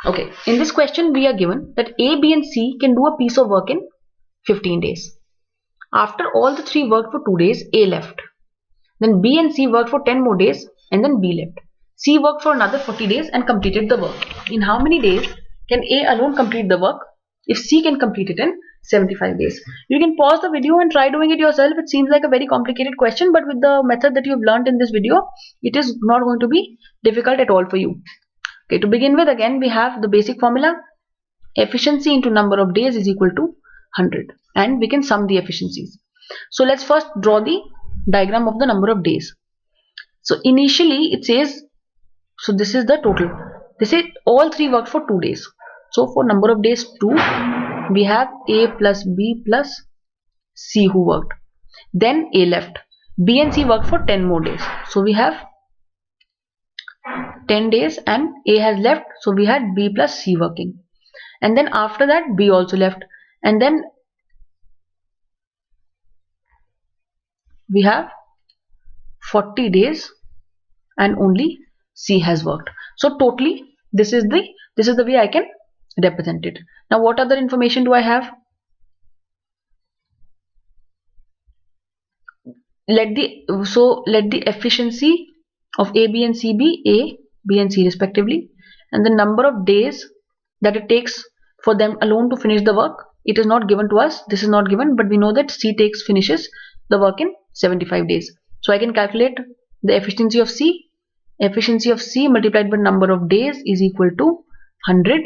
Okay, in this question we are given that A, B and C can do a piece of work in 15 days. After all the three worked for 2 days, A left. Then B and C worked for 10 more days and then B left. C worked for another 40 days and completed the work. In how many days can A alone complete the work if C can complete it in 75 days? You can pause the video and try doing it yourself. It seems like a very complicated question, but with the method that you've learned in this video, it is not going to be difficult at all for you. Okay, to begin with, again we have the basic formula. Efficiency into number of days is equal to 100, and we can sum the efficiencies. So let's first draw the diagram of the number of days. So initially it says, so this is the total. They say all three worked for 2 days. So for number of days 2, we have A plus B plus C who worked. Then A left. B and C worked for 10 more days. So we have 10 days and A has left. So we had B plus C working. And then after that B also left. And then we have 40 days and only C has worked. So totally this is the way I can represent it. Now what other information do I have? Let the efficiency of A, B and C be A, B and C respectively, and the number of days that it takes for them alone to finish the work. It is not given to us. This is not given, but we know that C finishes the work in 75 days. So I can calculate the efficiency of C. Efficiency of C multiplied by number of days is equal to 100.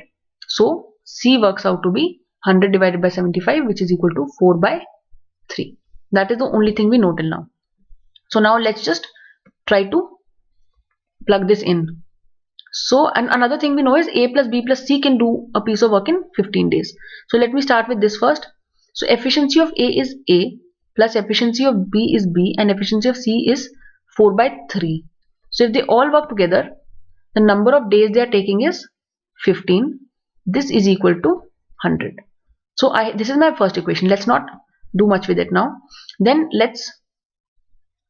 So C works out to be 100 divided by 75, which is equal to 4 by 3. That is the only thing we know till now. So now let's just try to plug this in. So, and another thing we know is A plus B plus C can do a piece of work in 15 days. So let me start with this first. So efficiency of A is A plus efficiency of B is B and efficiency of C is 4 by 3. So if they all work together, the number of days they are taking is 15. This is equal to 100. So this is my first equation. Let's not do much with it now. Then let's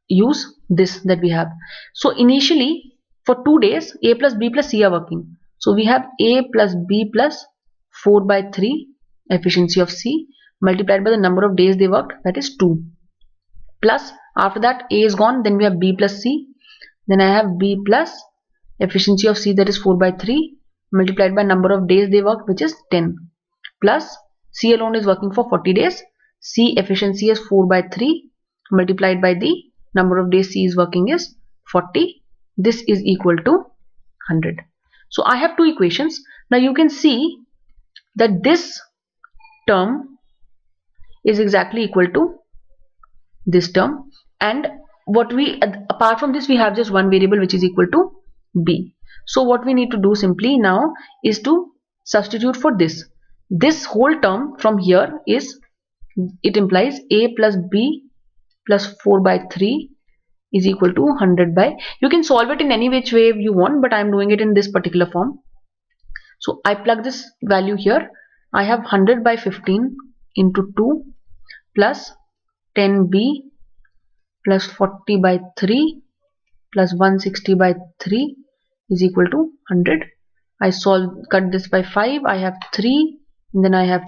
use this that we have. So initially for 2 days A plus B plus C are working. So we have A plus B plus 4 by 3 efficiency of C multiplied by the number of days they worked, that is 2. Plus after that A is gone, then we have B plus C. Then I have B plus efficiency of C, that is 4 by 3 multiplied by number of days they worked, which is 10. Plus C alone is working for 40 days. C efficiency is 4 by 3 multiplied by the number of days C is working is 40. This is equal to 100. So I have two equations. Now you can see that this term is exactly equal to this term, and what we apart from this we have just one variable which is equal to B. So what we need to do simply now is to substitute for this. This whole term from here is, it implies A plus B plus 4 by 3 is equal to 100 by, you can solve it in any which way you want, but I am doing it in this particular form. So I plug this value here. I have 100 by 15 into 2 plus 10b plus 40 by 3 plus 160 by 3 is equal to 100. I cut this by 5. I have 3 and then I have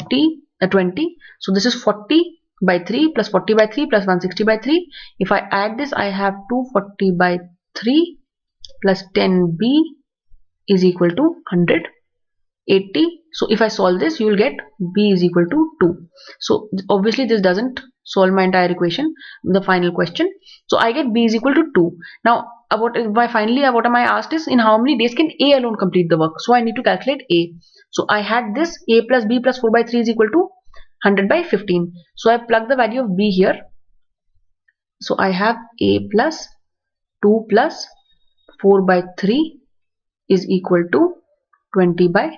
20. So this is 40 by 3 plus 40 by 3 plus 160 by 3. If I add this, I have 240 by 3 plus 10b is equal to 180. So if I solve this, you will get b is equal to 2. So obviously this doesn't solve my entire equation, the final question. So I get b is equal to 2. Now what am I asked is, in how many days can A alone complete the work? So I need to calculate A. So I had this A plus B plus 4 by 3 is equal to 100 by 15. So I plug the value of B here. So I have A plus 2 plus 4 by 3 is equal to 20 by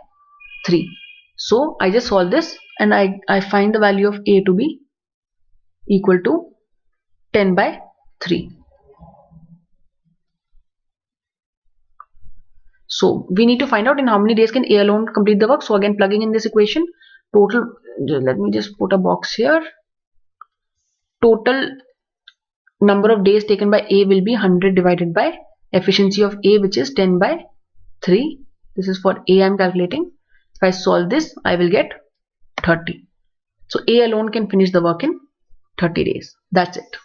3. So I just solve this and I find the value of A to be equal to 10 by 3. So we need to find out in how many days can A alone complete the work. So again, plugging in this equation, total, let me just put a box here. Total number of days taken by A will be 100 divided by efficiency of A, which is 10 by 3. This is for A I am calculating. If I solve this, I will get 30. So A alone can finish the work in 30 days. That's it.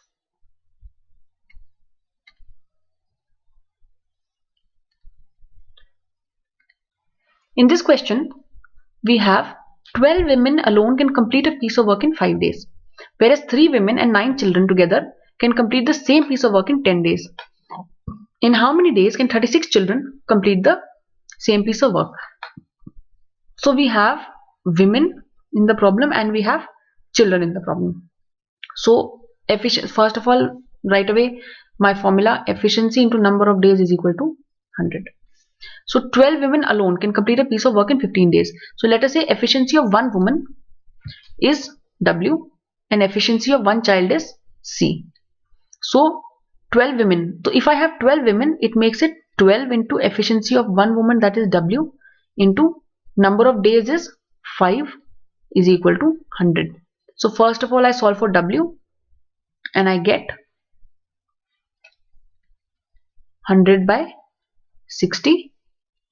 In this question, we have 12 women alone can complete a piece of work in 5 days, whereas 3 women and 9 children together can complete the same piece of work in 10 days. In how many days can 36 children complete the same piece of work? So we have women in the problem and we have children in the problem. So first of all, right away, my formula, efficiency into number of days is equal to 100. So 12 women alone can complete a piece of work in 15 days. So let us say efficiency of one woman is W and efficiency of one child is C. So 12 women. So if I have 12 women, it makes it 12 into efficiency of one woman, that is W, into number of days is 5, is equal to 100. So first of all, I solve for W and I get 100 by 60,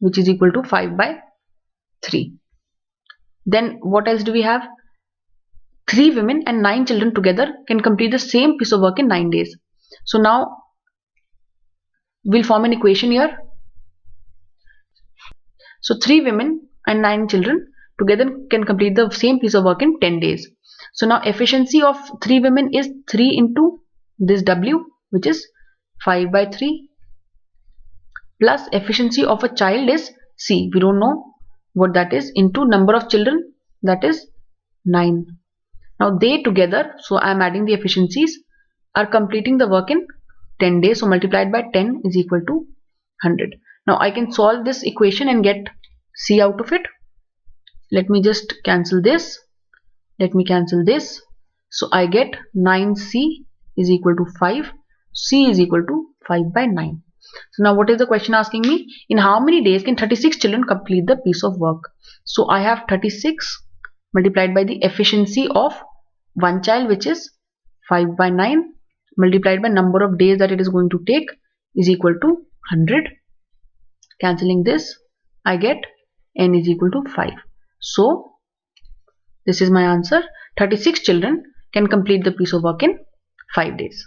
which is equal to 5 by 3. Then what else do we have? 3 women and 9 children together can complete the same piece of work in 9 days. So now we'll form an equation here. So 3 women and 9 children together can complete the same piece of work in 10 days. So now efficiency of 3 women is 3 into this W, which is 5 by 3, plus efficiency of a child is C, we don't know what that is, into number of children, that is 9. Now they together, so I am adding the efficiencies, are completing the work in 10 days. So multiplied by 10 is equal to 100. Now I can solve this equation and get C out of it. Let me just cancel this. Let me cancel this. So I get 9C is equal to 5. C is equal to 5 by 9. So now what is the question asking me? In how many days can 36 children complete the piece of work? So I have 36 multiplied by the efficiency of one child, which is 5 by 9, multiplied by number of days that it is going to take, is equal to 100. Cancelling this, I get n is equal to 5. So this is my answer. 36 children can complete the piece of work in 5 days.